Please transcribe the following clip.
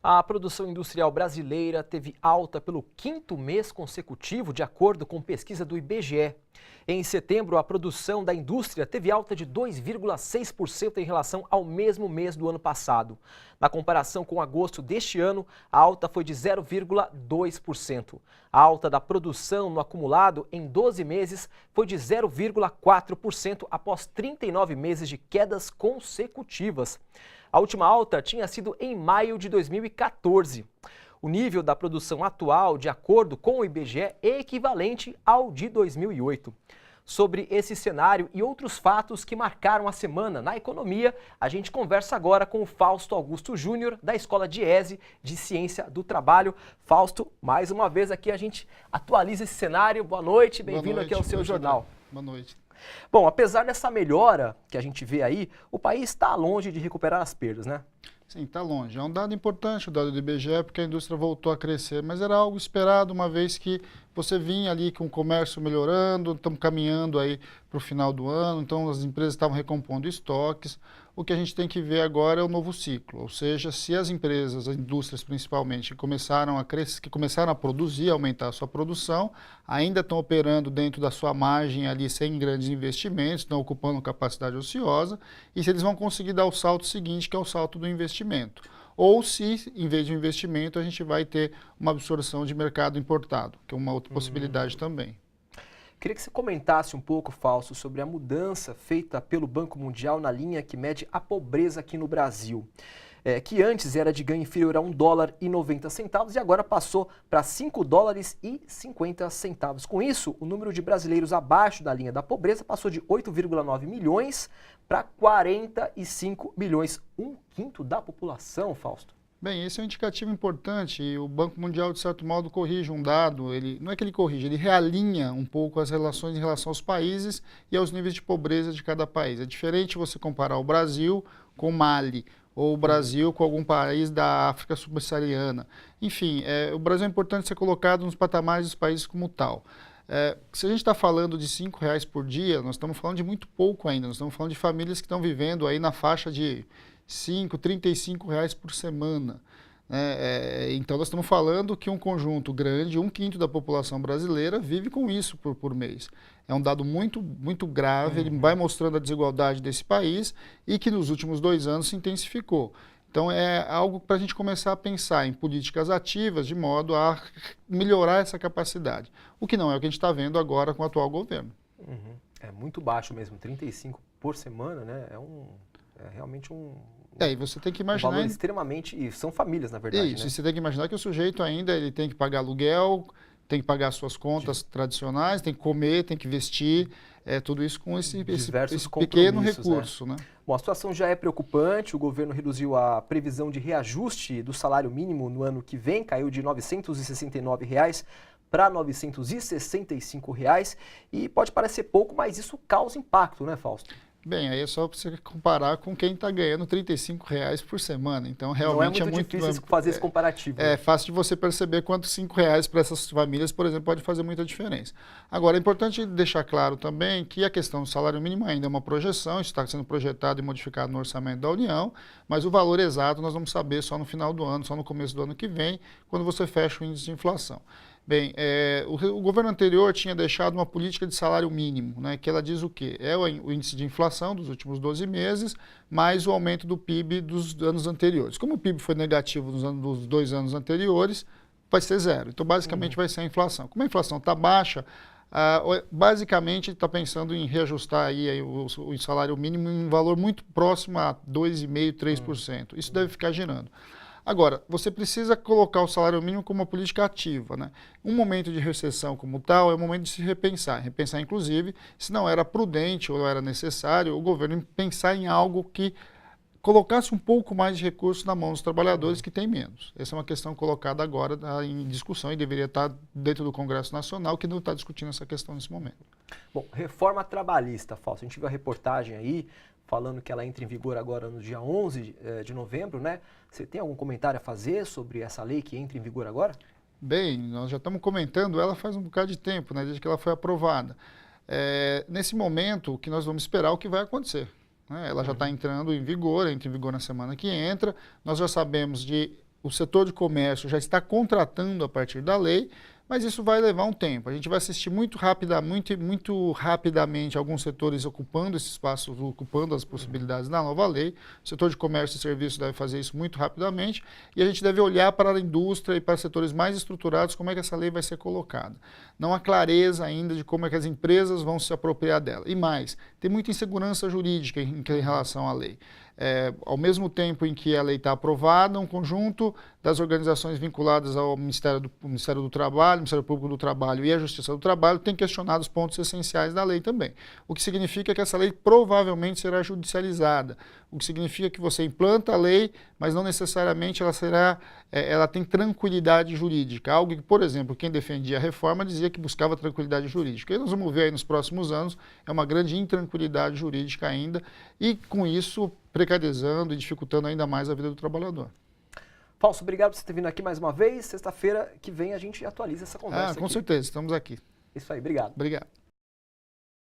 A produção industrial brasileira teve alta pelo quinto mês consecutivo, de acordo com pesquisa do IBGE. Em setembro, a produção da indústria teve alta de 2,6% em relação ao mesmo mês do ano passado. Na comparação com agosto deste ano, a alta foi de 0,2%. A alta da produção no acumulado em 12 meses foi de 0,4% após 39 meses de quedas consecutivas. A última alta tinha sido em maio de 2014. O nível da produção atual, de acordo com o IBGE, é equivalente ao de 2008. Sobre esse cenário e outros fatos que marcaram a semana na economia, a gente conversa agora com o Fausto Augusto Júnior, da Escola Diese de Ciência do Trabalho. Fausto, mais uma vez aqui a gente atualiza esse cenário. Boa noite, bem-vindo aqui ao seu jornal. Boa noite. Bom, apesar dessa melhora que a gente vê aí, o país está longe de recuperar as perdas, né? Sim, está longe. É um dado importante o dado do IBGE, porque a indústria voltou a crescer, mas era algo esperado, uma vez que você vinha ali com o comércio melhorando, estamos caminhando aí para o final do ano, então as empresas estavam recompondo estoques. O que a gente tem que ver agora é o novo ciclo, ou seja, se as empresas, as indústrias principalmente, começaram a crescer, que começaram a produzir, aumentar a sua produção, ainda estão operando dentro da sua margem ali sem grandes investimentos, estão ocupando capacidade ociosa, e se eles vão conseguir dar o salto seguinte, que é o salto do investimento. Ou se, em vez de investimento, a gente vai ter uma absorção de mercado importado, que é uma outra possibilidade também. Queria que você comentasse um pouco, Fausto, sobre a mudança feita pelo Banco Mundial na linha que mede a pobreza aqui no Brasil. Que antes era de ganho inferior a $1,90 e agora passou para $5,50. Com isso, o número de brasileiros abaixo da linha da pobreza passou de 8,9 milhões para 45 milhões, um quinto da população, Fausto. Bem, esse é um indicativo importante e o Banco Mundial, de certo modo, corrige um dado, não é que ele corrige, ele realinha um pouco as relações em relação aos países e aos níveis de pobreza de cada país. É diferente você comparar o Brasil com Mali, ou o Brasil com algum país da África subsaariana. Enfim, o Brasil é importante ser colocado nos patamares dos países como tal. Se a gente está falando de R$ 5 por dia, nós estamos falando de muito pouco ainda, nós estamos falando de famílias que estão vivendo aí na faixa de R$ 35 por semana. Então nós estamos falando que um conjunto grande, um quinto da população brasileira, vive com isso por mês. É um dado muito, muito grave, ele vai mostrando a desigualdade desse país e que nos últimos 2 anos se intensificou. Então é algo para a gente começar a pensar em políticas ativas de modo a melhorar essa capacidade. O que não é o que a gente está vendo agora com o atual governo. É muito baixo mesmo, 35 por semana, né? É realmente e você tem que imaginar... um valor extremamente... E são famílias, na verdade, Isso, né? você tem que imaginar que o sujeito ainda ele tem que pagar aluguel, tem que pagar suas contas tradicionais, tem que comer, tem que vestir, tudo isso com esse pequeno recurso, né? Bom, a situação já é preocupante, o governo reduziu a previsão de reajuste do salário mínimo no ano que vem, caiu de R$ 969 para R$ 965 e pode parecer pouco, mas isso causa impacto, né, Fausto? Bem, aí é só você comparar com quem está ganhando R$ 35 por semana. Então, realmente não é muito difícil fazer esse comparativo. É fácil de você perceber quanto R$ 5 para essas famílias, por exemplo, pode fazer muita diferença. Agora, é importante deixar claro também que a questão do salário mínimo ainda é uma projeção, isso está sendo projetado e modificado no orçamento da União, mas o valor exato nós vamos saber só no final do ano, só no começo do ano que vem, quando você fecha o índice de inflação. Bem, o governo anterior tinha deixado uma política de salário mínimo, né, que ela diz o quê? É o índice de inflação dos últimos 12 meses, mais o aumento do PIB dos anos anteriores. Como o PIB foi negativo nos 2 anos anteriores, vai ser zero. Então, basicamente, vai ser a inflação. Como a inflação está baixa, basicamente está pensando em reajustar aí o salário mínimo em um valor muito próximo a 2,5%, 3%. Isso deve ficar girando. Agora, você precisa colocar o salário mínimo como uma política ativa, né? Um momento de recessão como tal é o momento de se repensar. Repensar, inclusive, se não era prudente ou não era necessário o governo pensar em algo que colocasse um pouco mais de recursos na mão dos trabalhadores que têm menos. Essa é uma questão colocada agora em discussão e deveria estar dentro do Congresso Nacional, que não está discutindo essa questão nesse momento. Bom, reforma trabalhista, Fausto. A gente viu a reportagem aí, falando que ela entra em vigor agora no dia 11 de novembro, né? Você tem algum comentário a fazer sobre essa lei que entra em vigor agora? Bem, nós já estamos comentando ela faz um bocado de tempo, né, desde que ela foi aprovada. Nesse momento, o que nós vamos esperar é o que vai acontecer. Né? Ela já está entrando em vigor, entra em vigor na semana que entra. Nós já sabemos o setor de comércio já está contratando a partir da lei, mas isso vai levar um tempo. A gente vai assistir muito rapidamente alguns setores ocupando esse espaço, ocupando as possibilidades da nova lei. O setor de comércio e serviços deve fazer isso muito rapidamente e a gente deve olhar para a indústria e para setores mais estruturados como é que essa lei vai ser colocada. Não há clareza ainda de como é que as empresas vão se apropriar dela. E mais, tem muita insegurança jurídica em relação à lei. Ao mesmo tempo em que a lei está aprovada, um conjunto das organizações vinculadas ao Ministério do Trabalho, Ministério Público do Trabalho e a Justiça do Trabalho tem questionado os pontos essenciais da lei também. O que significa que essa lei provavelmente será judicializada. O que significa que você implanta a lei, mas não necessariamente ela tem tranquilidade jurídica. Algo que, por exemplo, quem defendia a reforma dizia que buscava tranquilidade jurídica. E nós vamos ver aí nos próximos anos, é uma grande intranquilidade jurídica ainda, e com isso precarizando e dificultando ainda mais a vida do trabalhador. Fausto, obrigado por você ter vindo aqui mais uma vez. Sexta-feira que vem a gente atualiza essa conversa Com aqui. certeza, estamos aqui. Isso aí, obrigado. Obrigado.